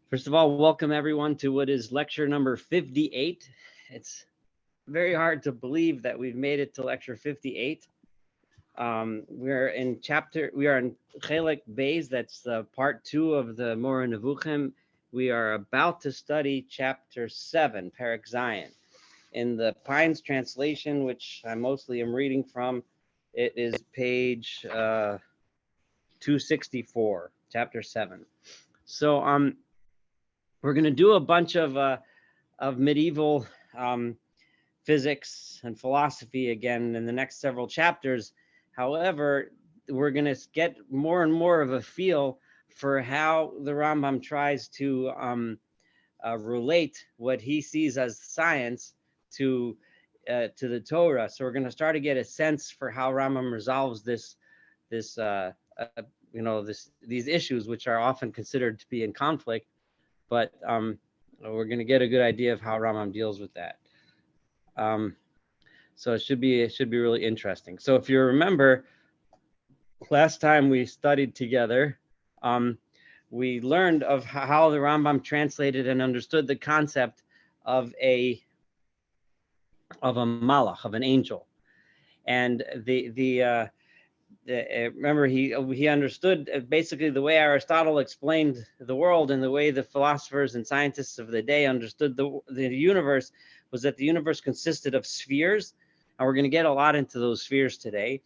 First of all, welcome everyone to what is lecture number 58. It's very hard to believe that we've made it to lecture 58. We are in Chelek Beis, that's part 2 of the Moreh Nevuchim. We are about to study chapter 7, Perek Zion. In the Pines translation, which I mostly am reading from, it is page 264, chapter 7. So we're going to do a bunch of medieval physics and philosophy again in the next several chapters. However, we're going to get more and more of a feel for how the Rambam tries to relate what he sees as science to the Torah. So we're going to start to get a sense for how Rambam resolves these issues, which are often considered to be in conflict. But we're going to get a good idea of how Rambam deals with that. So it should be really interesting. So if you remember, last time we studied together, we learned of how the Rambam translated and understood the concept of a malach, of an angel, and remember he understood basically the way Aristotle explained the world and the way the philosophers and scientists of the day understood the universe was that the universe consisted of spheres, and we're going to get a lot into those spheres today.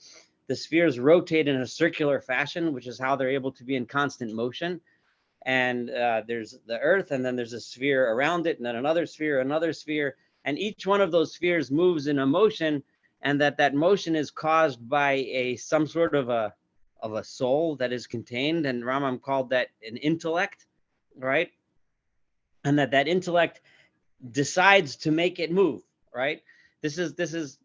The spheres rotate in a circular fashion, which is how they're able to be in constant motion. And there's the Earth, and then there's a sphere around it, and then another sphere, and each one of those spheres moves in a motion, and that motion is caused by some sort of a soul that is contained, and Rambam called that an intellect, right? And that intellect decides to make it move, right? This is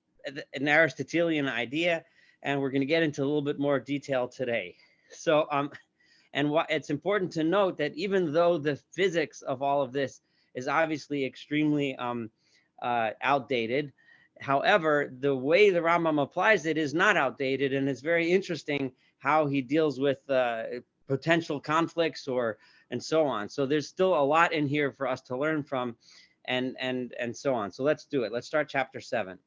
an Aristotelian idea, and we're going to get into a little bit more detail today. So it's important to note that even though the physics of all of this is obviously extremely outdated, however, the way the Rambam applies it is not outdated, and it's very interesting how he deals with potential conflicts and so on. So there's still a lot in here for us to learn from, and so on. So let's do it. Let's start chapter 7.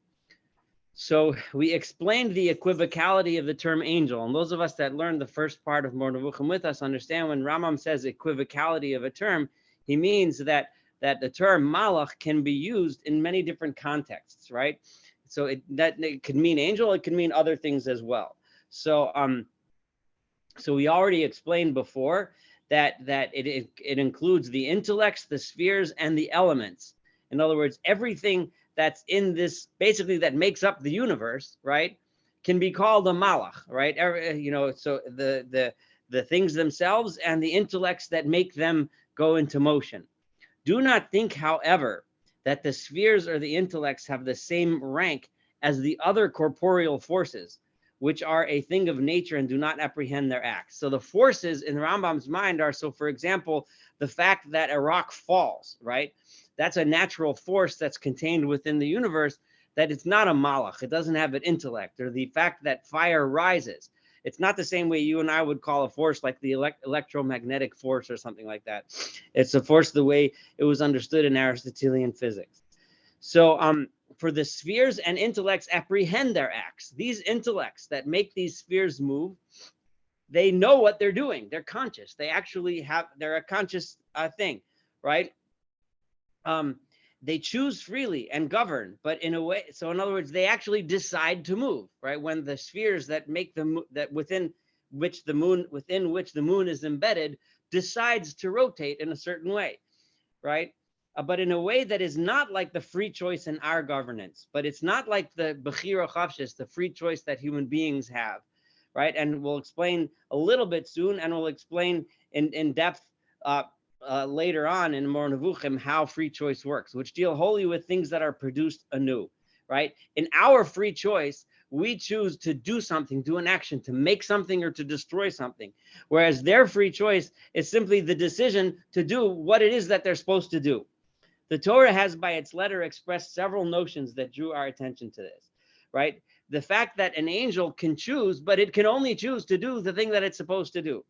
So we explained the equivocality of the term angel, and those of us that learned the first part of Moreh Nevuchim with us understand when Rambam says equivocality of a term, he means that the term malach can be used in many different contexts, right? So it could mean angel, it could mean other things as well. So so we already explained before that it includes the intellects, the spheres, and the elements. In other words, everything that's in this, basically that makes up the universe, right, can be called a malach, right? So the things themselves and the intellects that make them go into motion. Do not think, however, that the spheres or the intellects have the same rank as the other corporeal forces, which are a thing of nature and do not apprehend their acts. So the forces in Rambam's mind are, so for example, the fact that a rock falls, right? That's a natural force that's contained within the universe, that it's not a malach. It doesn't have an intellect. Or the fact that fire rises. It's not the same way you and I would call a force like the electromagnetic force or something like that. It's a force the way it was understood in Aristotelian physics. So for the spheres and intellects apprehend their acts. These intellects that make these spheres move, they know what they're doing. They're conscious. They're a conscious thing, right? They choose freely and govern, but in a way, so in other words, they actually decide to move, right? When the spheres that make them, that within which the moon is embedded, decides to rotate in a certain way, right? But in a way that is not like the free choice in our governance, but it's not like the bechira chafshis, the free choice that human beings have, right? And we'll explain a little bit soon, and we'll explain in depth later on in Moreh Nevuchim how free choice works, which deal wholly with things that are produced anew, right? In our free choice, we choose to do something, do an action, to make something or to destroy something, whereas their free choice is simply the decision to do what it is that they're supposed to do. The Torah has by its letter expressed several notions that drew our attention to this, right? The fact that an angel can choose, but it can only choose to do the thing that it's supposed to do.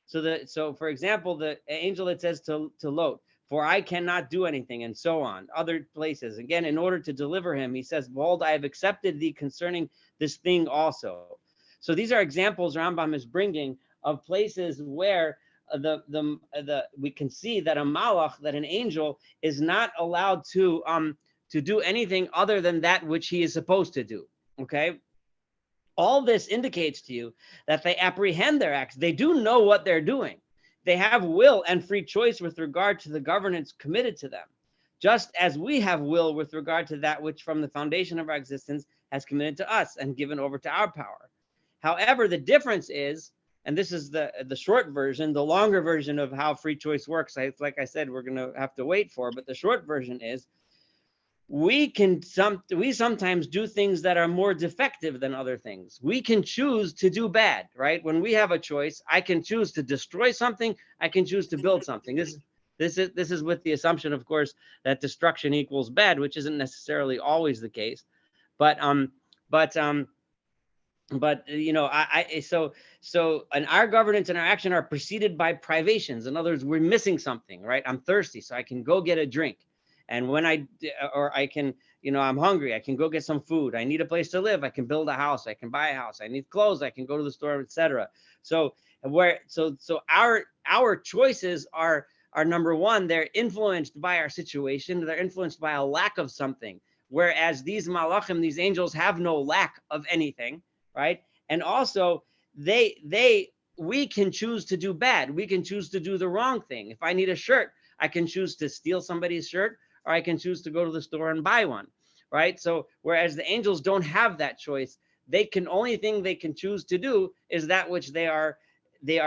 So for example, the angel that says to Lot, for I cannot do anything, and so on. Other places, again, in order to deliver him, he says, behold, I have accepted thee concerning this thing also. So these are examples Rambam is bringing of places where we can see that a malach, that an angel, is not allowed to do anything other than that which he is supposed to do. Okay. All this indicates to you that they apprehend their acts. They do know what they're doing. They have will and free choice with regard to the governance committed to them, just as we have will with regard to that which from the foundation of our existence has committed to us and given over to our power. However, the difference is, and this is the short version, the longer version of how free choice works, like I said, we're going to have to wait for, but the short version is, we sometimes do things that are more defective than other things. We can choose to do bad, right? When we have a choice, I can choose to destroy something, I can choose to build something. This is with the assumption, of course, that destruction equals bad, which isn't necessarily always the case. But and our governance and our action are preceded by privations. In other words, we're missing something, right? I'm thirsty, so I can go get a drink. And when I can, I'm hungry, I can go get some food. I need a place to live, I can build a house, I can buy a house. I need clothes, I can go to the store, etc. So our choices are number one, they're influenced by our situation, they're influenced by a lack of something. Whereas these malachim, these angels, have no lack of anything, right? And also we can choose to do bad. We can choose to do the wrong thing. If I need a shirt, I can choose to steal somebody's shirt, or I can choose to go to the store and buy one, right? So whereas the angels don't have that choice, only thing they can choose to do is that which they are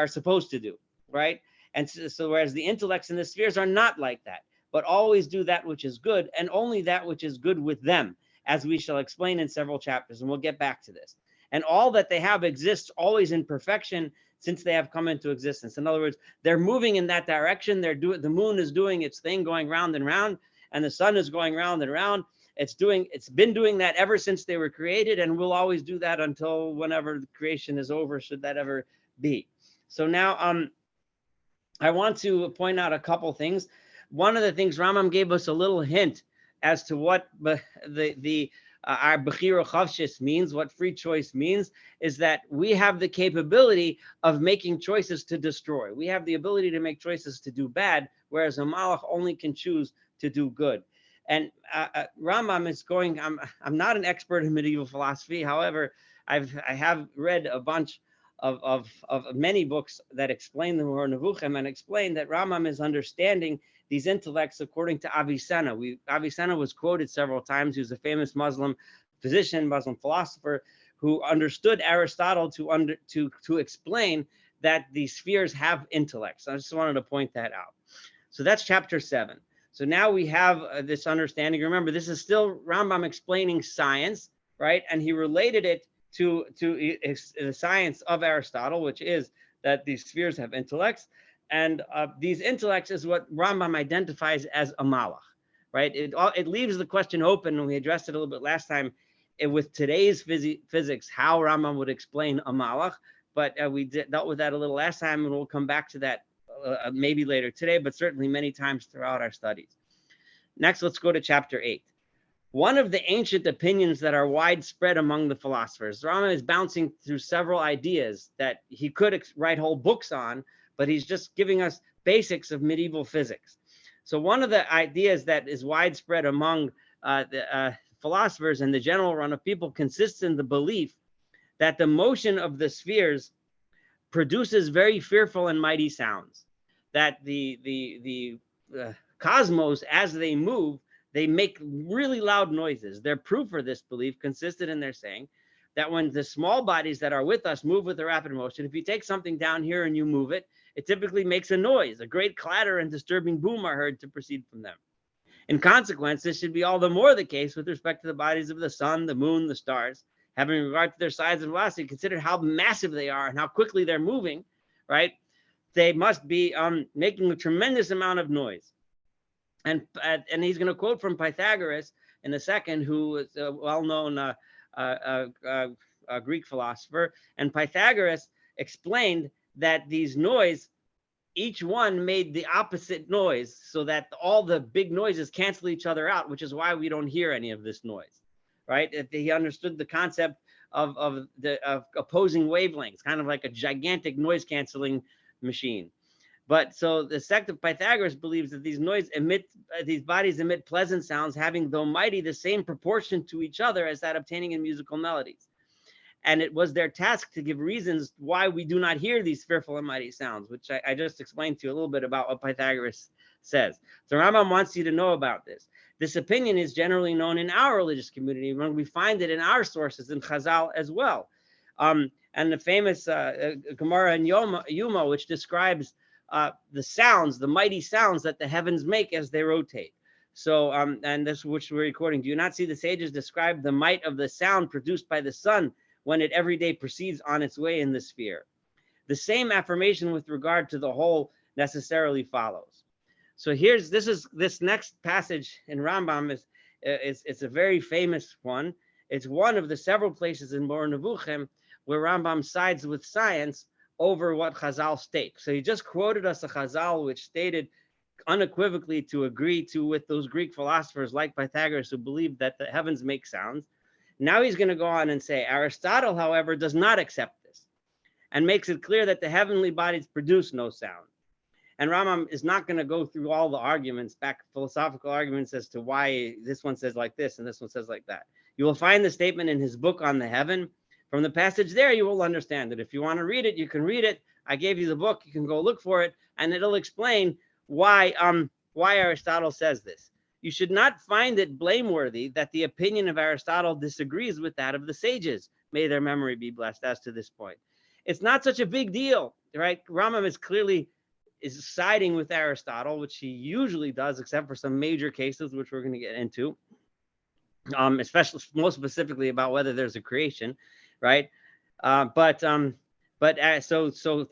supposed to do, right? And so whereas the intellects and the spheres are not like that, but always do that which is good, and only that which is good with them, as we shall explain in several chapters, and we'll get back to this. And all that they have exists always in perfection, since they have come into existence. In other words, they're moving in that direction. The moon is doing its thing, going round and round, and the sun is going round and round. It's been doing that ever since they were created, and will always do that until whenever the creation is over, should that ever be. So now I want to point out a couple things. One of the things, Rambam gave us a little hint as to what our Bechira Chavshis means, what free choice means, is that we have the capability of making choices to destroy. We have the ability to make choices to do bad, whereas a malach only can choose to do good. And Rambam is going, I'm not an expert in medieval philosophy. However, I have read a bunch of many books that explain the Moreh Nevuchim, and explain that Rambam is understanding these intellects according to Avicenna. Avicenna was quoted several times. He was a famous Muslim physician, Muslim philosopher, who understood Aristotle to explain that the spheres have intellects. I just wanted to point that out. So that's chapter 7. So now we have this understanding. Remember, this is still Rambam explaining science, right? And he related it to the science of Aristotle, which is that these spheres have intellects. And these intellects is what Rambam identifies as a malach, right? It leaves the question open, and we addressed it a little bit last time with today's physics, how Rambam would explain a malach. But we dealt with that a little last time, and we'll come back to that maybe later today, but certainly many times throughout our studies. Next, let's go to chapter 8. One of the ancient opinions that are widespread among the philosophers. Rambam is bouncing through several ideas that he could write whole books on, but he's just giving us basics of medieval physics. So one of the ideas that is widespread among the philosophers and the general run of people consists in the belief that the motion of the spheres produces very fearful and mighty sounds. That the cosmos, as they move, they make really loud noises. Their proof for this belief consisted in their saying that when the small bodies that are with us move with a rapid motion, if you take something down here and you move it, it typically makes a noise. A great clatter and disturbing boom are heard to proceed from them. In consequence, this should be all the more the case with respect to the bodies of the sun, the moon, the stars. Having regard to their size and velocity, consider how massive they are and how quickly they're moving, right? They must be making a tremendous amount of noise. And he's going to quote from Pythagoras in a second, who is a well-known Greek philosopher. And Pythagoras explained that these noise, each one made the opposite noise, so that all the big noises cancel each other out, which is why we don't hear any of this noise, right? He understood the concept of opposing wavelengths, kind of like a gigantic noise canceling machine. But so the sect of Pythagoras believes that these bodies emit pleasant sounds, having, though mighty, the same proportion to each other as that obtaining in musical melodies. And it was their task to give reasons why we do not hear these fearful and mighty sounds, which I just explained to you a little bit about what Pythagoras says. So Rambam wants you to know about this. This opinion is generally known in our religious community, when we find it in our sources in Chazal as well. And the famous Gemara in Yuma, which describes the sounds, the mighty sounds that the heavens make as they rotate. So, and this which we're recording, do you not see the sages describe the might of the sound produced by the sun when it every day proceeds on its way in the sphere? The same affirmation with regard to the whole necessarily follows. So this next passage in Rambam it's a very famous one. It's one of the several places in Moreh Nevuchim where Rambam sides with science over what Chazal state. So he just quoted us a Chazal which stated unequivocally to agree to with those Greek philosophers like Pythagoras who believed that the heavens make sounds. Now he's going to go on and say Aristotle, however, does not accept this and makes it clear that the heavenly bodies produce no sound. And Rambam is not going to go through all the arguments, philosophical arguments as to why this one says like this and this one says like that. You will find the statement in his book on the heaven. From the passage there, you will understand it. If you want to read it, you can read it. I gave you the book. You can go look for it, and it'll explain why Aristotle says this. You should not find it blameworthy that the opinion of Aristotle disagrees with that of the sages. May their memory be blessed as to this point. It's not such a big deal, right? Rambam is siding with Aristotle, which he usually does, except for some major cases, which we're going to get into, especially most specifically about whether there's a creation, right? So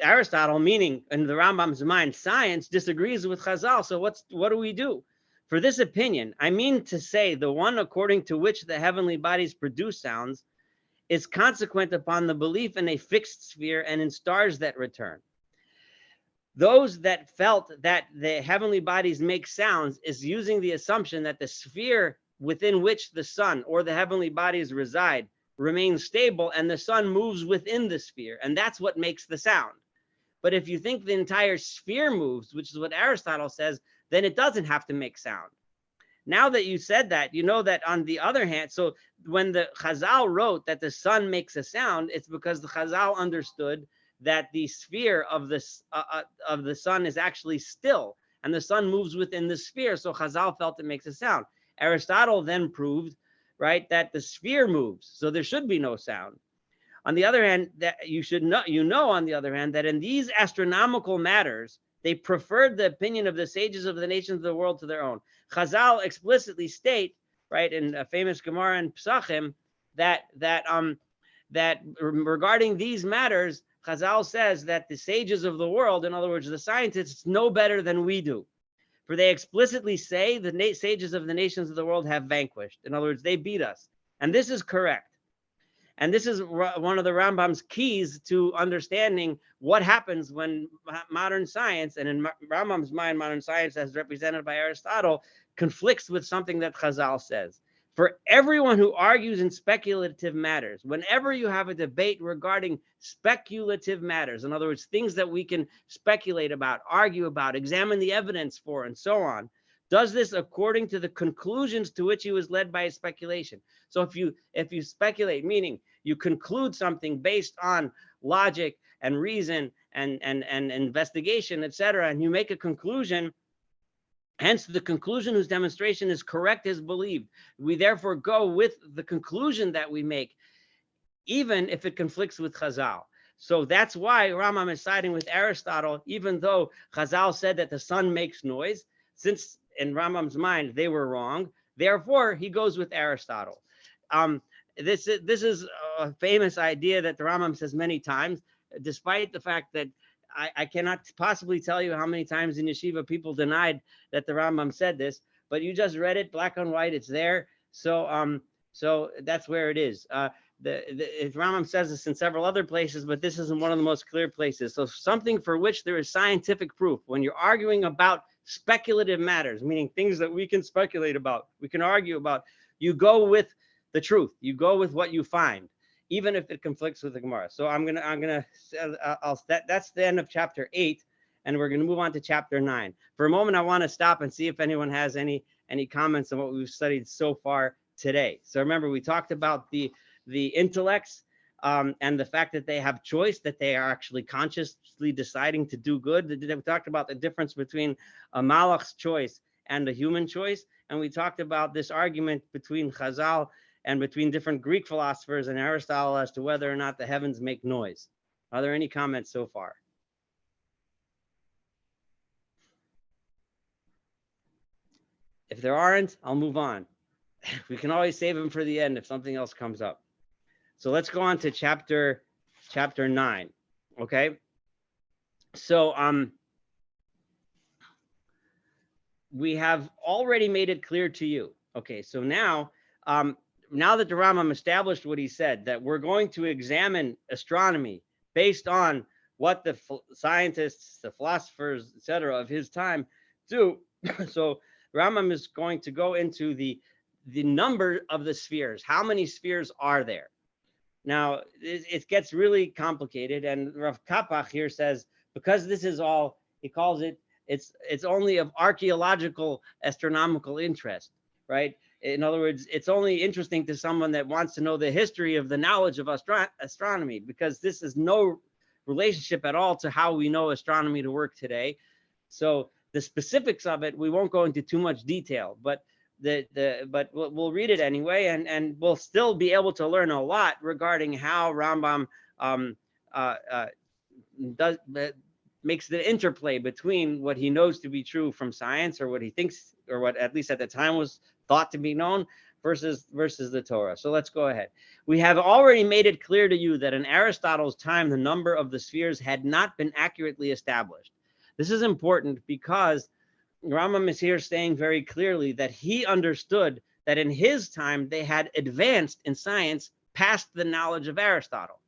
Aristotle, meaning in the Rambam's mind, science disagrees with Chazal. So what do we do? For this opinion, I mean to say the one according to which the heavenly bodies produce sounds is consequent upon the belief in a fixed sphere and in stars that return. Those that felt that the heavenly bodies make sounds is using the assumption that the sphere within which the sun or the heavenly bodies reside remains stable and the sun moves within the sphere, and that's what makes the sound. But if you think the entire sphere moves, which is what Aristotle says, then it doesn't have to make sound. Now that you said that, you know that on the other hand, so when the Chazal wrote that the sun makes a sound, it's because the Chazal understood that the sphere of the sun is actually still, and the sun moves within the sphere. So Chazal felt it makes a sound. Aristotle then proved, right, that the sphere moves, so there should be no sound. On the other hand, that you should know, on the other hand, that in these astronomical matters, they preferred the opinion of the sages of the nations of the world to their own. Chazal explicitly state, right, in a famous Gemara in Pesachim, that regarding these matters, Chazal says that the sages of the world, in other words, the scientists, know better than we do. For they explicitly say the sages of the nations of the world have vanquished. In other words, they beat us. And this is correct. And this is one of the Rambam's keys to understanding what happens when modern science, and in Rambam's mind, modern science as represented by Aristotle, conflicts with something that Chazal says. For everyone who argues in speculative matters, whenever you have a debate regarding speculative matters, in other words, things that we can speculate about, argue about, examine the evidence for, and so on, does this according to the conclusions to which he was led by his speculation. So if you speculate, meaning you conclude something based on logic and reason and investigation, etc., and you make a conclusion, hence the conclusion whose demonstration is correct is believed. We therefore go with the conclusion that we make, even if it conflicts with Chazal. So that's why Rambam is siding with Aristotle, even though Chazal said that the sun makes noise, since in Rambam's mind they were wrong. Therefore, he goes with Aristotle. This is a famous idea that the Rambam says many times, despite the fact that I cannot possibly tell you how many times in yeshiva people denied that the Rambam said this, but you just read it black on white. It's there. So that's where it is. Rambam says this in several other places, but this isn't one of the most clear places. So something for which there is scientific proof, when you're arguing about speculative matters, meaning things that we can speculate about, we can argue about, you go with the truth, you go with what you find, even if it conflicts with the Gemara. So that's the end of chapter 8, and we're gonna move on to chapter 9. For a moment, I want to stop and see if anyone has any comments on what we've studied so far today. So remember, we talked about the intellects and the fact that they have choice, that they are actually consciously deciding to do good. We talked about the difference between a malach's choice and a human choice. And we talked about this argument between Chazal and between different Greek philosophers and Aristotle as to whether or not the heavens make noise. Are there any comments so far? If there aren't, I'll move on. We can always save them for the end if something else comes up. So let's go on to chapter 9. Okay. So we have already made it clear to you. Okay, so now that the Rambam established what he said, that we're going to examine astronomy based on what the scientists, the philosophers, etc., of his time do. So Rambam is going to go into the number of the spheres. How many spheres are there? Now, it gets really complicated, and Rav Kapach here says, because this is all, he calls it, it's only of archaeological astronomical interest, right? In other words, it's only interesting to someone that wants to know the history of the knowledge of astronomy, because this is no relationship at all to how we know astronomy to work today. So the specifics of it, we won't go into too much detail, but but we'll read it anyway, and we'll still be able to learn a lot regarding how Rambam makes the interplay between what he knows to be true from science, or what he thinks, or what at least at the time was thought to be known, versus the Torah. So let's go ahead. We have already made it clear to you that in Aristotle's time, the number of the spheres had not been accurately established. This is important because Rambam is here saying very clearly that he understood that in his time they had advanced in science past the knowledge of Aristotle.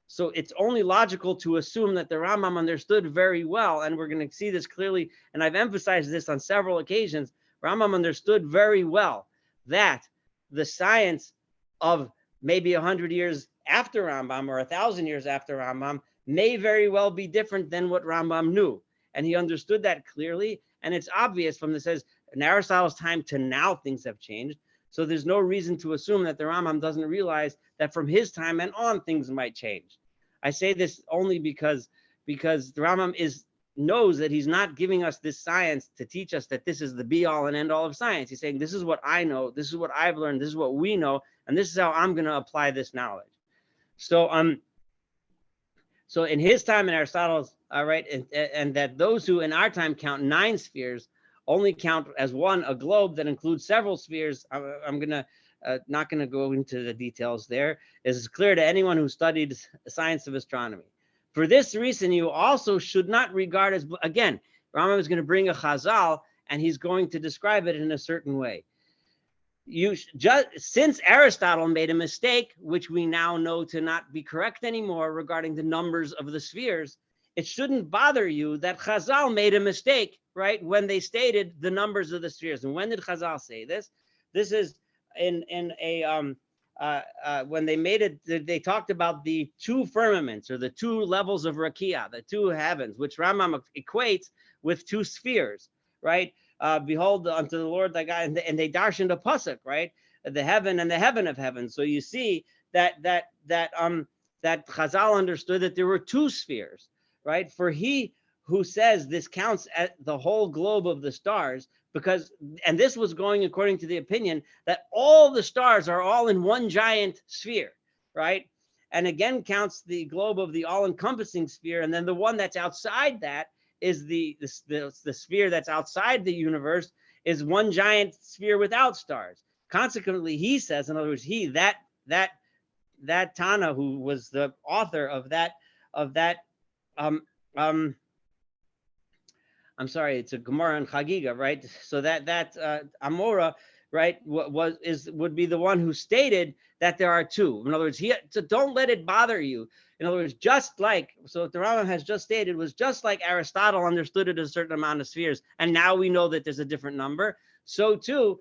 So it's only logical to assume that the Rambam understood very well, and we're going to see this clearly, and I've emphasized this on several occasions. Rambam understood very well that the science of maybe 100 years after Rambam, or 1,000 years after Rambam, may very well be different than what Rambam knew. And he understood that clearly. And it's obvious from this, says in Aristotle's time to now, things have changed. So there's no reason to assume that the Rambam doesn't realize that from his time and on, things might change. I say this only because the Rambam knows that he's not giving us this science to teach us that this is the be all and end all of science. He's saying, this is what I know, this is what I've learned, this is what we know, and this is how I'm going to apply this knowledge. So in his time, in Aristotle's, right, and that those who in our time count 9 spheres only count as one a globe that includes several spheres. I'm not gonna go into the details there. It's clear to anyone who studied the science of astronomy. For this reason, you also should not regard as, again, Rambam is going to bring a Chazal, and he's going to describe it in a certain way. Since Aristotle made a mistake, which we now know to not be correct anymore regarding the numbers of the spheres, it shouldn't bother you that Chazal made a mistake, right, when they stated the numbers of the spheres. And when did Chazal say this? This is when they made it, they talked about the 2 firmaments, or the 2 levels of Rakia, the 2 heavens, which Rambam equates with 2 spheres, right? Behold unto the Lord thy God, and they darshaned a pasuk, right? The heaven and the heaven of heaven. So you see that Chazal understood that there were 2 spheres, right? For he who says this counts at the whole globe of the stars, and this was going according to the opinion that all the stars are all in one giant sphere, right? And again counts the globe of the all-encompassing sphere, and then the one that's outside that is the sphere that's outside the universe is one giant sphere without stars. Consequently, he says, in other words, that Tana, who was the author of that I'm sorry, it's a Gemara and Chagiga, right? So that Amora right, would be the one who stated that there are two. In other words, so don't let it bother you. In other words, just like, so what the Rambam has just stated was just like Aristotle understood it as a certain amount of spheres, and now we know that there's a different number. So too,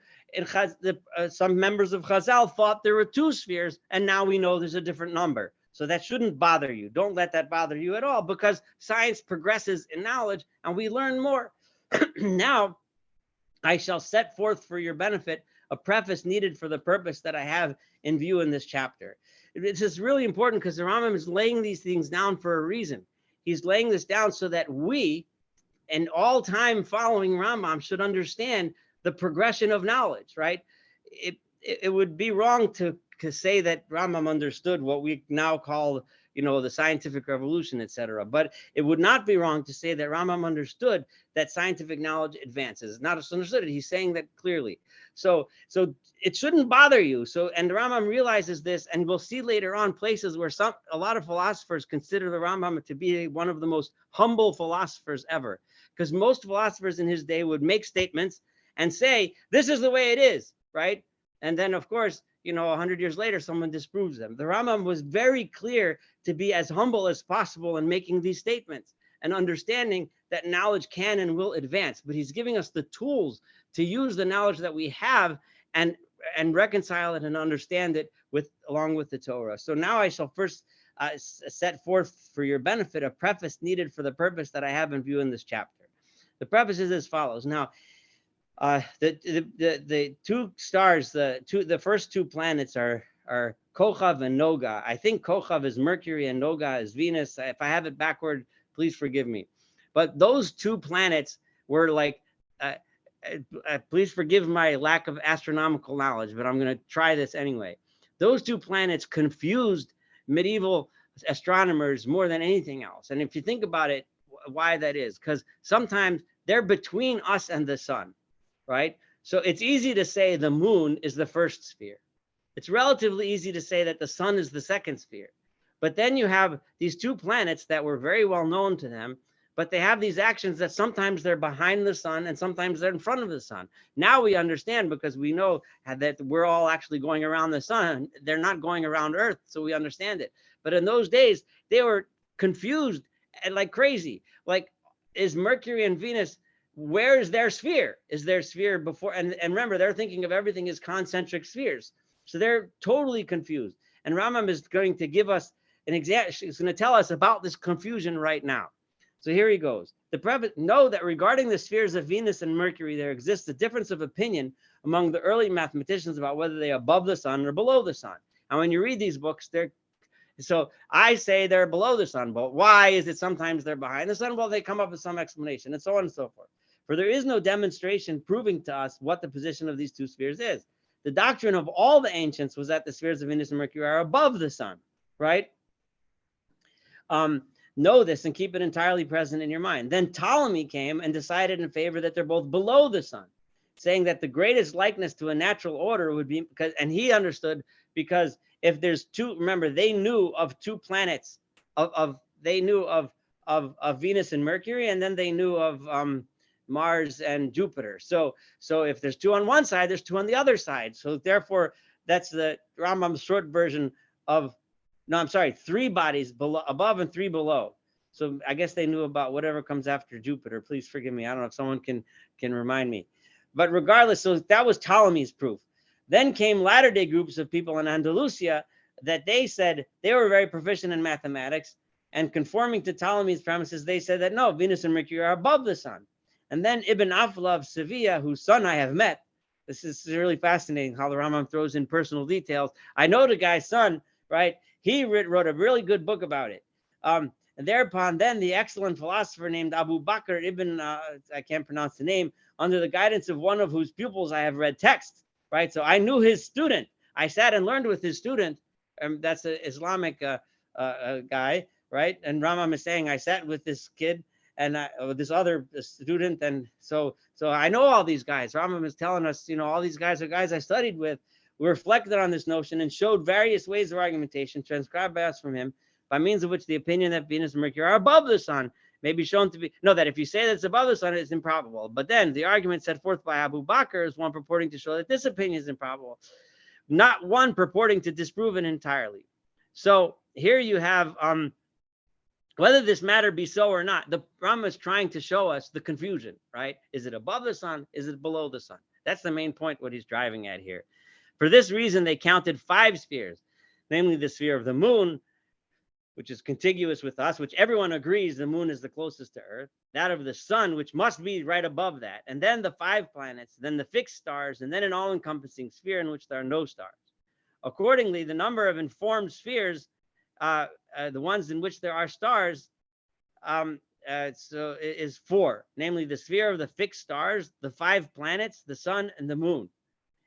some members of Chazal thought there were two spheres, and now we know there's a different number. So that shouldn't bother you. Don't let that bother you at all, because science progresses in knowledge and we learn more. Now, I shall set forth for your benefit a preface needed for the purpose that I have in view in this chapter. This is really important because the Rambam is laying these things down for a reason. He's laying this down so that we, and all time following Rambam, should understand the progression of knowledge, right? It would be wrong to say that Rambam understood what we now call, the scientific revolution, etc. But it would not be wrong to say that Rambam understood that scientific knowledge advances. Not just understood it, he's saying that clearly. So it shouldn't bother you. And the Rambam realizes this, and we'll see later on places where a lot of philosophers consider the Rambam to be one of the most humble philosophers ever, because most philosophers in his day would make statements and say, this is the way it is, right? And then, of course, 100 years later, someone disproves them. The Rambam was very clear to be as humble as possible in making these statements and understanding that knowledge can and will advance. But he's giving us the tools to use the knowledge that we have and reconcile it and understand it along with the Torah. So now I shall first set forth for your benefit a preface needed for the purpose that I have in view in this chapter. The preface is as follows. Now, the two stars, the first two planets are Kochav and Noga. I think Kochav is Mercury and Noga is Venus. If I have it backward, please forgive me. But those two planets were like, please forgive my lack of astronomical knowledge, but I'm going to try this anyway. Those two planets confused medieval astronomers more than anything else. And if you think about it, why that is, because sometimes they're between us and the sun. Right? So it's easy to say the moon is the first sphere. It's relatively easy to say that the sun is the second sphere. But then you have these two planets that were very well known to them, but they have these actions that sometimes they're behind the sun and sometimes they're in front of the sun. Now we understand, because we know that we're all actually going around the sun. They're not going around Earth, so we understand it. But in those days, they were confused and like crazy. Like, is Mercury and Venus, where is their sphere? Is their sphere before? And remember, they're thinking of everything as concentric spheres. So they're totally confused. And Rambam is going to give us an example. He's going to tell us about this confusion right now. So here he goes. The preface: know that regarding the spheres of Venus and Mercury, there exists a difference of opinion among the early mathematicians about whether they are above the sun or below the sun. And when you read these books, so I say they're below the sun, but why is it sometimes they're behind the sun? Well, they come up with some explanation, and so on and so forth. For there is no demonstration proving to us what the position of these two spheres is. The doctrine of all the ancients was that the spheres of Venus and Mercury are above the sun, right? Know this and keep it entirely present in your mind. Then Ptolemy came and decided in favor that they're both below the sun, saying that the greatest likeness to a natural order would be and he understood, because if there's two, remember, they knew of two planets they knew of Venus and Mercury, and then they knew of Mars and Jupiter. So if there's two on one side, there's two on the other side. So therefore, that's the Rambam's short version of, no, I'm sorry, three bodies above and three below. So I guess they knew about whatever comes after Jupiter. Please forgive me. I don't know if someone can remind me. But regardless, so that was Ptolemy's proof. Then came latter-day groups of people in Andalusia that they said they were very proficient in mathematics, and conforming to Ptolemy's premises, they said that no, Venus and Mercury are above the sun. And then Ibn Afla of Sevilla, whose son I have met, this is really fascinating how the Rambam throws in personal details. I know the guy's son, right? He wrote a really good book about it. And thereupon, then the excellent philosopher named Abu Bakr ibn, I can't pronounce the name, under the guidance of one of whose pupils I have read texts, right? So I knew his student. I sat and learned with his student. That's an Islamic guy, right? And Rambam is saying, I sat with this kid and this other student. And so I know all these guys. Rambam is telling us, all these guys are guys I studied with. We reflected on this notion and showed various ways of argumentation transcribed by us from him, by means of which the opinion that Venus and Mercury are above the sun may be shown to be, no, that if you say that it's above the sun, it's improbable. But then the argument set forth by Abu Bakr is one purporting to show that this opinion is improbable, not one purporting to disprove it entirely. So here you have whether this matter be so or not, the Rambam is trying to show us the confusion, right? Is it above the sun? Is it below the sun? That's the main point, what he's driving at here. For this reason, they counted 5 spheres, namely the sphere of the moon, which is contiguous with us, which everyone agrees the moon is the closest to Earth, that of the sun, which must be right above that, and then the 5 planets, then the fixed stars, and then an all-encompassing sphere in which there are no stars. Accordingly, the number of informed spheres, the ones in which there are stars, so is 4, namely the sphere of the fixed stars, the 5 planets, the sun, and the moon.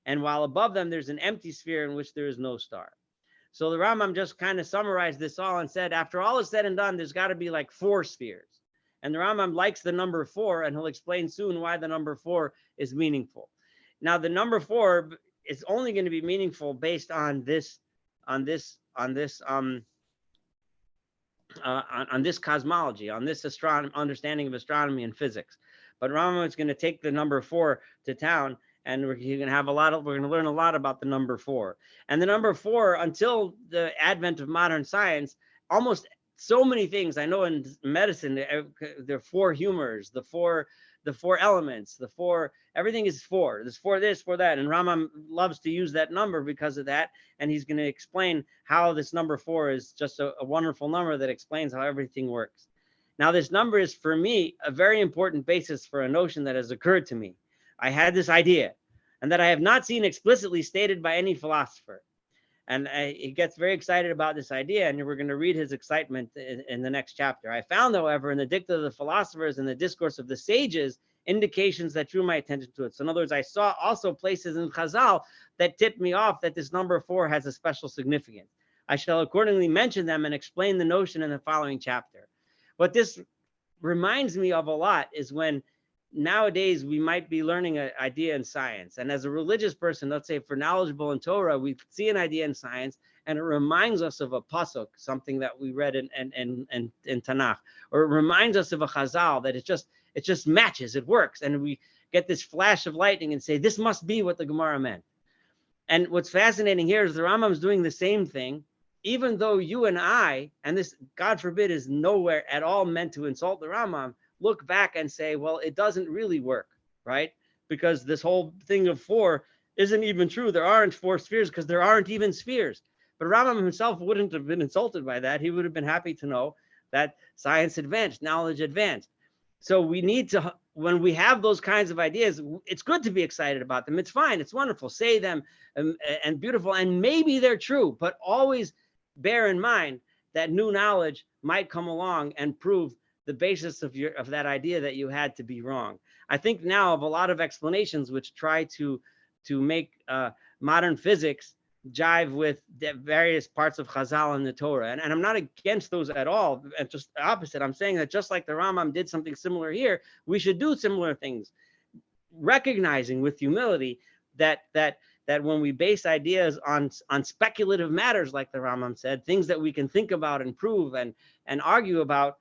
And while above them, there's an empty sphere in which there is no star. So the Rambam just kind of summarized this all and said, after all is said and done, there's got to be like 4 spheres. And the Rambam likes the number 4, and he'll explain soon why the number 4 is meaningful. Now, the number 4 is only going to be meaningful based on this cosmology, on this understanding of astronomy and physics. But Rambam is going to take the number 4 to town, and we're going to learn a lot about the number 4. And the number 4, until the advent of modern science, almost so many things. I know in medicine, there are 4 humors, the four elements, everything is 4. There's 4 this, 4 that. And Rambam loves to use that number because of that. And he's going to explain how this number 4 is just a wonderful number that explains how everything works. Now, this number is, for me, a very important basis for a notion that has occurred to me. I had this idea, and that I have not seen explicitly stated by any philosopher. And he gets very excited about this idea, and we're going to read his excitement in the next chapter. I found, however, in the dicta of the philosophers and the discourse of the sages, indications that drew my attention to it. So in other words, I saw also places in Chazal that tipped me off that this number 4 has a special significance. I shall accordingly mention them and explain the notion in the following chapter. What this reminds me of a lot is when nowadays we might be learning an idea in science, and as a religious person, let's say for knowledgeable in Torah, we see an idea in science and it reminds us of a pasuk, something that we read in Tanakh, or it reminds us of a Chazal that it just matches, it works, and we get this flash of lightning and say, this must be what the Gemara meant. And what's fascinating here is the Rambam is doing the same thing, even though you and I, and this, God forbid, is nowhere at all meant to insult the Rambam, look back and say, well, it doesn't really work, right? Because this whole thing of 4 isn't even true. There aren't 4 spheres because there aren't even spheres. But Rambam himself wouldn't have been insulted by that. He would have been happy to know that science advanced, knowledge advanced. So we need to, when we have those kinds of ideas, it's good to be excited about them. It's fine. It's wonderful. Say them and beautiful. And maybe they're true, but always bear in mind that new knowledge might come along and prove the basis of that idea that you had to be wrong. I think now of a lot of explanations which try to make modern physics jive with the various parts of Chazal and the Torah. And I'm not against those at all. And just the opposite. I'm saying that just like the Rambam did something similar here, we should do similar things, recognizing with humility that when we base ideas on speculative matters, like the Rambam said, things that we can think about and prove and argue about,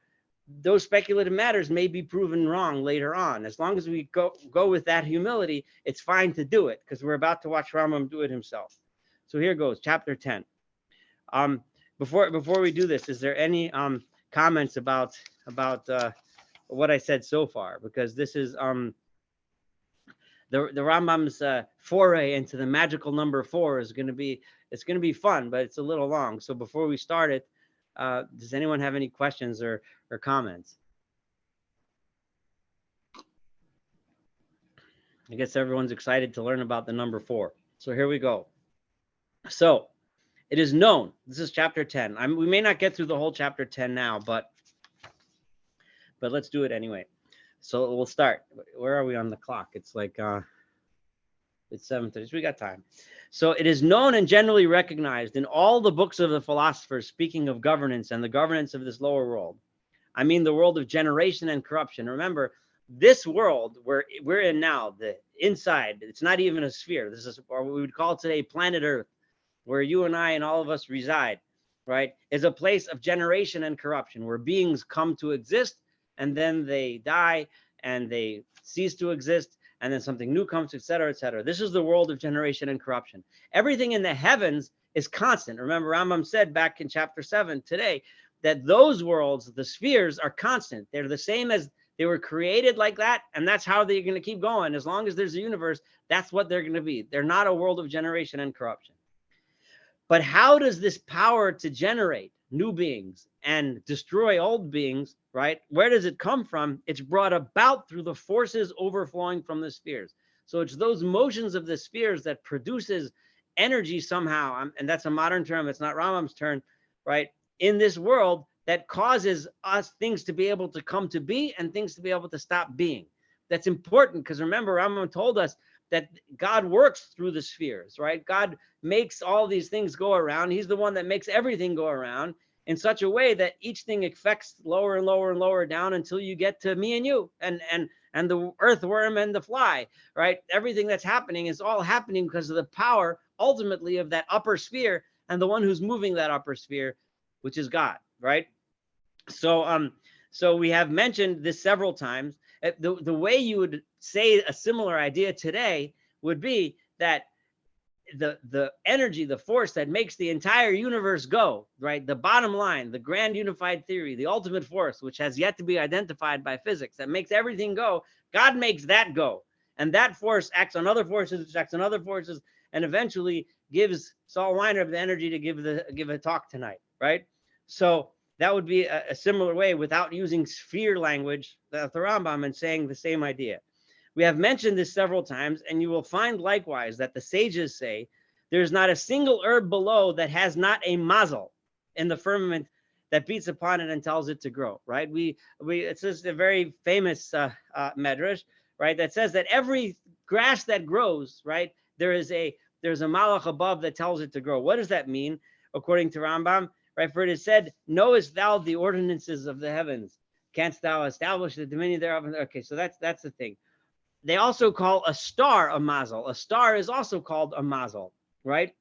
those speculative matters may be proven wrong later on. As long as we go with that humility, it's fine to do it, because we're about to watch Rambam do it himself. So here goes, chapter 10. Before we do this, is there any comments about what I said so far? Because this is the Rambam's foray into the magical number 4 is going to be fun, but it's a little long. So before we start it, does anyone have any questions or comments? I guess everyone's excited to learn about the number 4. So here we go. So it is known, this is chapter 10. We may not get through the whole chapter 10 now, but let's do it anyway. So we'll start. Where are we on the clock? It's like it's 7:30. So we got time. So it is known and generally recognized in all the books of the philosophers speaking of governance and the governance of this lower world. I mean the world of generation and corruption. Remember, this world where we're in now, the inside, it's not even a sphere. This is what we would call today planet Earth, where you and I and all of us reside, right, is a place of generation and corruption, where beings come to exist and then they die and they cease to exist, and then something new comes, etc., etc. This is the world of generation and corruption. Everything in the heavens is constant. Remember, Rambam said back in chapter 7 today that those worlds, the spheres, are constant. They're the same as they were created like that, and that's how they're going to keep going. As long as there's a universe, that's what they're going to be. They're not a world of generation and corruption. But how does this power to generate new beings and destroy old beings, right? Where does it come from? It's brought about through the forces overflowing from the spheres. So it's those motions of the spheres that produces energy somehow, and that's a modern term, it's not Rambam's term, right? In this world that causes us things to be able to come to be and things to be able to stop being. That's important because remember, Rambam told us that God works through the spheres, right? God makes all these things go around. He's the one that makes everything go around in such a way that each thing affects lower and lower and lower down until you get to me and you and the earthworm and the fly, right? Everything that's happening is all happening because of the power ultimately of that upper sphere and the one who's moving that upper sphere, which is God, right? So we have mentioned this several times. The way you would say a similar idea today would be that the energy, the force that makes the entire universe go, right? The bottom line, the grand unified theory, the ultimate force, which has yet to be identified by physics, that makes everything go, God makes that go. And that force acts on other forces, which acts on other forces, and eventually gives Saul Weiner the energy to give a talk tonight, right? So that would be a similar way without using sphere language, the Rambam, and saying the same idea. We have mentioned this several times, and you will find likewise that the sages say there's not a single herb below that has not a mazel in the firmament that beats upon it and tells it to grow, right? It's just a very famous medrash, right? That says that every grass that grows, right, there's a malach above that tells it to grow. What does that mean? According to Rambam, right? For it is said, knowest thou the ordinances of the heavens? Canst thou establish the dominion thereof? Okay, so that's the thing. They also call a star a mazel. A star is also called a mazel, right?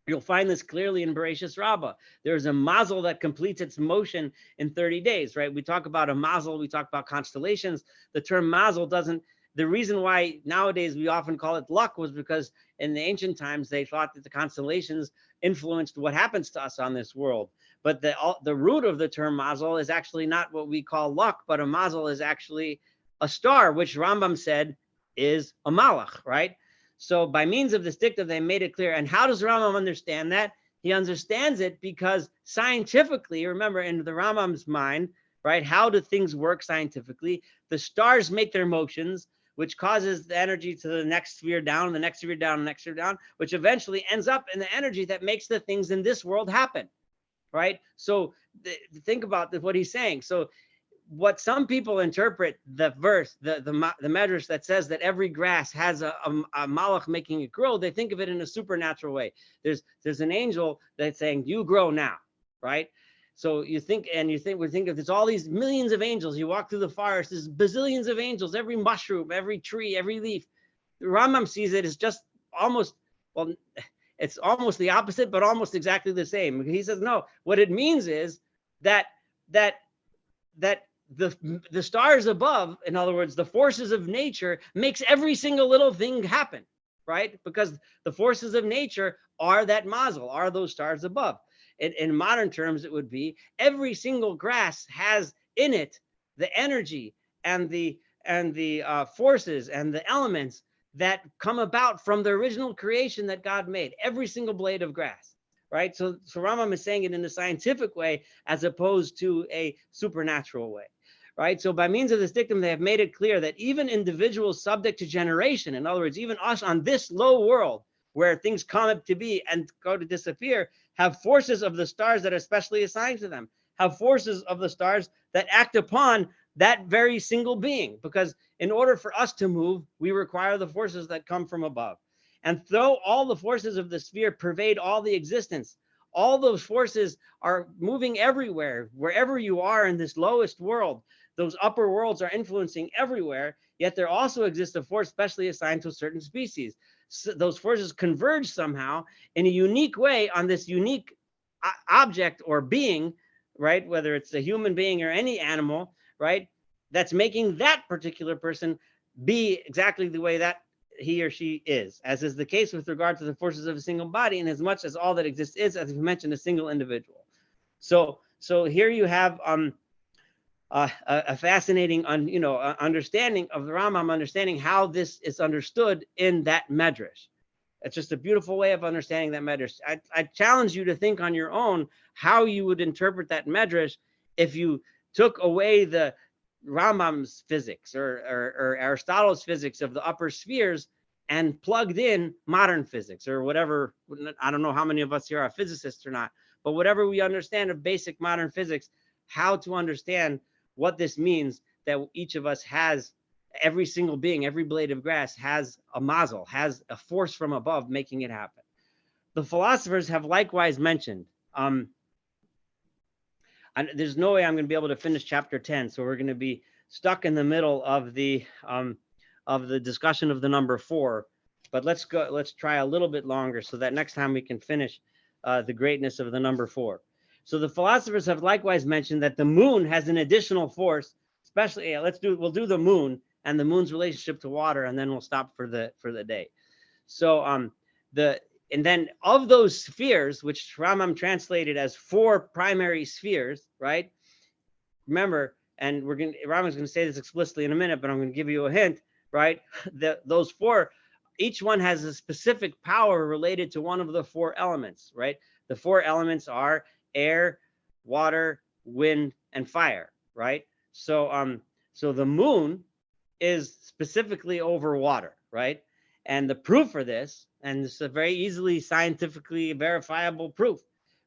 You'll find this clearly in Bereshis Rabbah. There's a mazel that completes its motion in 30 days, right? We talk about a mazel, we talk about constellations. The term mazel doesn't, the reason why nowadays we often call it luck was because in the ancient times, they thought that the constellations influenced what happens to us on this world. But the root of the term mazel is actually not what we call luck, but a mazel is actually a star, which Rambam said is a malach, right? So by means of this dictum, they made it clear. And how does Rambam understand that? He understands it because scientifically, remember, in the Rambam's mind, right, how do things work scientifically? The stars make their motions, which causes the energy to the next sphere down, the next sphere down, the next sphere down, which eventually ends up in the energy that makes the things in this world happen, right? So think about what he's saying. So what some people interpret the verse, the medrash that says that every grass has a malach making it grow, they think of it in a supernatural way. There's an angel that's saying, you grow now, right? So we think of there's all these millions of angels. You walk through the forest, there's bazillions of angels, every mushroom, every tree, every leaf. The Rambam sees it as just almost, well, it's almost the opposite, but almost exactly the same. He says, no, what it means is that the stars above, in other words, the forces of nature, makes every single little thing happen, right? Because the forces of nature are that mazel, are those stars above. In modern terms, it would be every single grass has in it the energy and the forces and the elements that come about from the original creation that God made. Every single blade of grass, right? So Rambam is saying it in a scientific way as opposed to a supernatural way, right? So by means of this dictum, they have made it clear that even individuals subject to generation, in other words, even us on this low world where things come up to be and go to disappear, have forces of the stars that are specially assigned to them, have forces of the stars that act upon that very single being. Because in order for us to move, we require the forces that come from above. And though all the forces of the sphere pervade all the existence, all those forces are moving everywhere, wherever you are in this lowest world. Those upper worlds are influencing everywhere, yet there also exists a force specially assigned to a certain species. So those forces converge somehow in a unique way on this unique object or being, right? Whether it's a human being or any animal, right? That's making that particular person be exactly the way that he or she is, as is the case with regard to the forces of a single body, and as much as all that exists is, as we mentioned, a single individual. So here you have a fascinating understanding of the Rambam, understanding how this is understood in that medrash. It's just a beautiful way of understanding that medrash. I challenge you to think on your own how you would interpret that medrash if you took away the Rambam's physics or Aristotle's physics of the upper spheres and plugged in modern physics or whatever. I don't know how many of us here are physicists or not, but whatever we understand of basic modern physics, how to understand what this means, that each of us has, every single being, every blade of grass has a mazel, has a force from above making it happen. The philosophers have likewise mentioned, there's no way I'm going to be able to finish chapter 10, so we're going to be stuck in the middle of the discussion of the number 4. But let's try a little bit longer so that next time we can finish the greatness of the number 4. So the philosophers have likewise mentioned that the moon has an additional force, especially we'll do the moon and the moon's relationship to water, and then we'll stop for the day. So and then of those spheres, which Rambam translated as 4 primary spheres, right? Remember, and Rambam's going to say this explicitly in a minute, but I'm going to give you a hint, right? Those 4, each one has a specific power related to one of the 4 elements, right? The 4 elements are air, water, wind, and fire, right? So the moon is specifically over water, right? And the proof for this, and this is a very easily scientifically verifiable proof,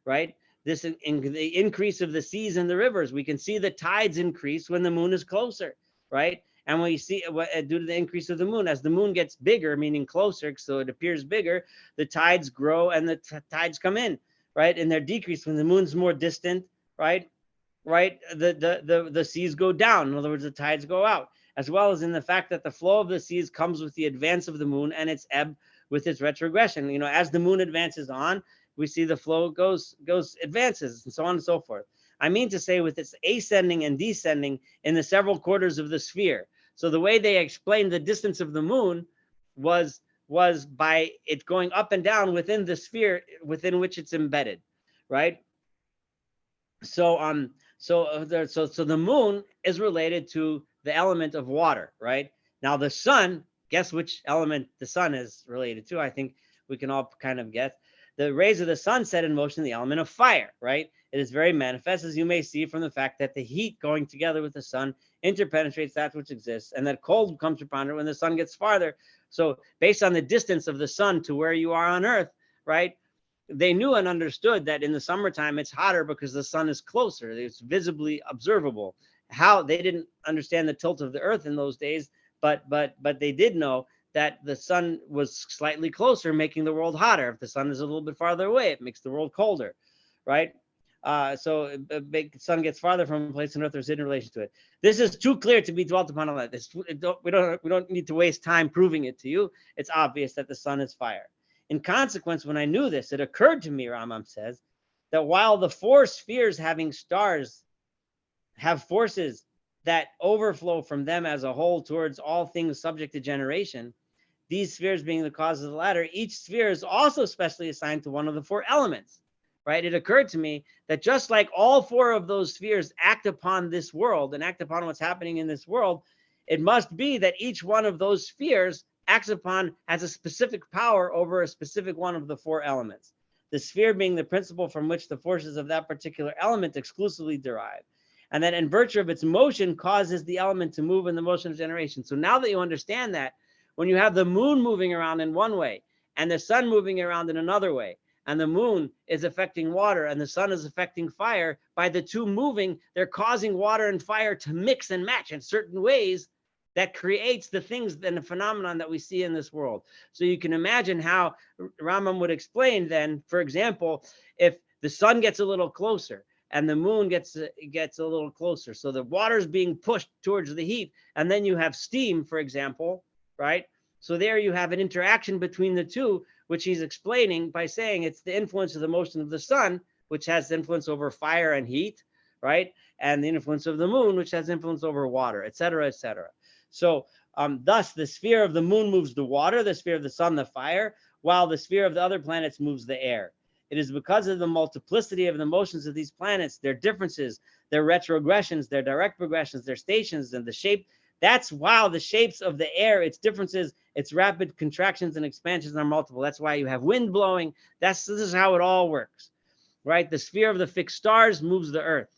right? This in the increase of the seas and the rivers, we can see the tides increase when the moon is closer, right? And we see due to the increase of the moon, as the moon gets bigger, meaning closer, so it appears bigger, the tides grow and the tides come in, right? And they're decreased when the moon's more distant, right? The seas go down. In other words, the tides go out, as well as in the fact that the flow of the seas comes with the advance of the moon and its ebb with its retrogression. You know, as the moon advances on, we see the flow advances, and so on and so forth. I mean to say, with its ascending and descending in the several quarters of the sphere. So the way they explained the distance of the moon was by it going up and down within the sphere within which it's embedded, right? So the moon is related to the element of water, right? Now the sun, guess which element the sun is related to? I think we can all kind of guess. The rays of the sun set in motion the element of fire, right? It is very manifest, as you may see from the fact that the heat going together with the sun interpenetrates that which exists, and that cold comes upon it when the sun gets farther. So based on the distance of the sun to where you are on Earth, right? They knew and understood that in the summertime it's hotter because the sun is closer. It's visibly observable. How they didn't understand the tilt of the Earth in those days, but they did know that the sun was slightly closer, making the world hotter. If the sun is a little bit farther away, it makes the world colder, right? So the sun gets farther from a place on Earth, there's in relation to it. This is too clear to be dwelt upon all that. We don't need to waste time proving it to you. It's obvious that the sun is fire. In consequence, when I knew this, it occurred to me, Rambam says, that while the 4 spheres having stars have forces that overflow from them as a whole towards all things subject to generation, these spheres being the cause of the latter, each sphere is also specially assigned to one of the 4 elements, right? It occurred to me that just like all 4 of those spheres act upon this world and act upon what's happening in this world, it must be that each one of those spheres acts upon, has a specific power over a specific one of the 4 elements. The sphere being the principle from which the forces of that particular element exclusively derive. And that in virtue of its motion causes the element to move in the motion of generation. So now that you understand that, when you have the moon moving around in one way and the sun moving around in another way, and the moon is affecting water and the sun is affecting fire, by the 2 moving, they're causing water and fire to mix and match in certain ways that creates the things and the phenomenon that we see in this world. So you can imagine how Rambam would explain then, for example, if the sun gets a little closer and the moon gets a little closer, so the water is being pushed towards the heat, and then you have steam, for example, right? So there you have an interaction between the 2, which he's explaining by saying it's the influence of the motion of the sun, which has influence over fire and heat, right? And the influence of the moon, which has influence over water, et cetera, et cetera. So thus the sphere of the moon moves the water, the sphere of the sun, the fire, while the sphere of the other planets moves the air. It is because of the multiplicity of the motions of these planets, their differences, their retrogressions, their direct progressions, their stations, and the shape. That's why the shapes of the air, its differences, its rapid contractions and expansions are multiple. That's why you have wind blowing. This is how it all works, right? The sphere of the fixed stars moves the earth.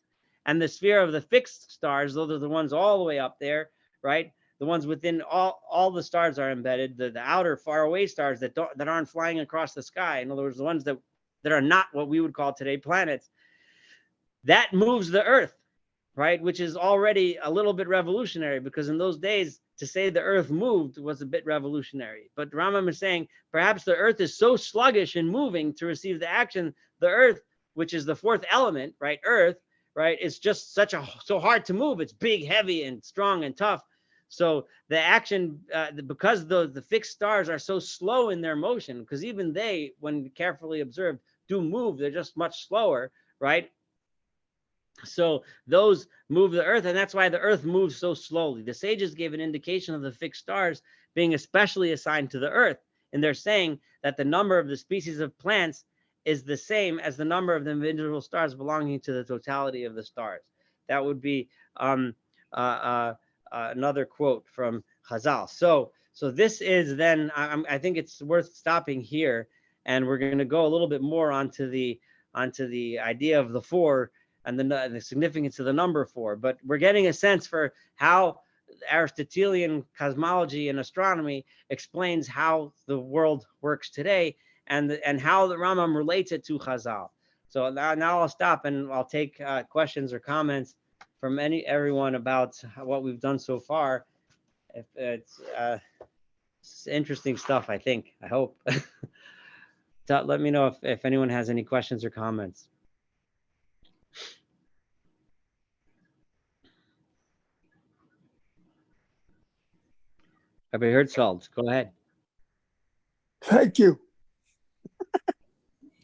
And the sphere of the fixed stars, those are the ones all the way up there, right? The ones within all the stars are embedded. The outer far away stars that aren't flying across the sky. In other words, the ones that are not what we would call today planets, that moves the earth, right? Which is already a little bit revolutionary, because in those days, to say the earth moved was a bit revolutionary. But Rambam is saying perhaps the earth is so sluggish in moving to receive the action, the earth, which is the fourth element, right? Earth, right? It's just so hard to move. It's big, heavy, and strong and tough. So the action, because the fixed stars are so slow in their motion, because even they, when carefully observed, do move, they're just much slower, right? So those move the earth, and that's why the earth moves so slowly. The sages gave an indication of the fixed stars being especially assigned to the earth, and they're saying that the number of the species of plants is the same as the number of the individual stars belonging to the totality of the stars. That would be another quote from Chazal. So this is then, I think it's worth stopping here, and we're going to go a little bit more onto the idea of the four and the significance of the number 4. But we're getting a sense for how Aristotelian cosmology and astronomy explains how the world works today, and how the Rambam relates it to Chazal. So now I'll stop and I'll take questions or comments from everyone about what we've done so far. If it's interesting stuff, I think. I hope. So let me know if anyone has any questions or comments. Rabbi Herzfeld, go ahead. Thank you.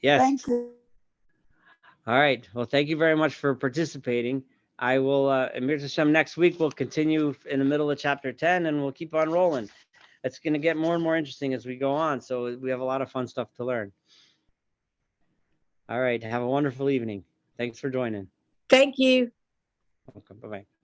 Yes. Thank you. All right. Well, thank you very much for participating. I will, Amir Hashem, next week we'll continue in the middle of chapter 10, and we'll keep on rolling. It's going to get more and more interesting as we go on. So we have a lot of fun stuff to learn. All right. Have a wonderful evening. Thanks for joining. Thank you. Welcome. Bye-bye.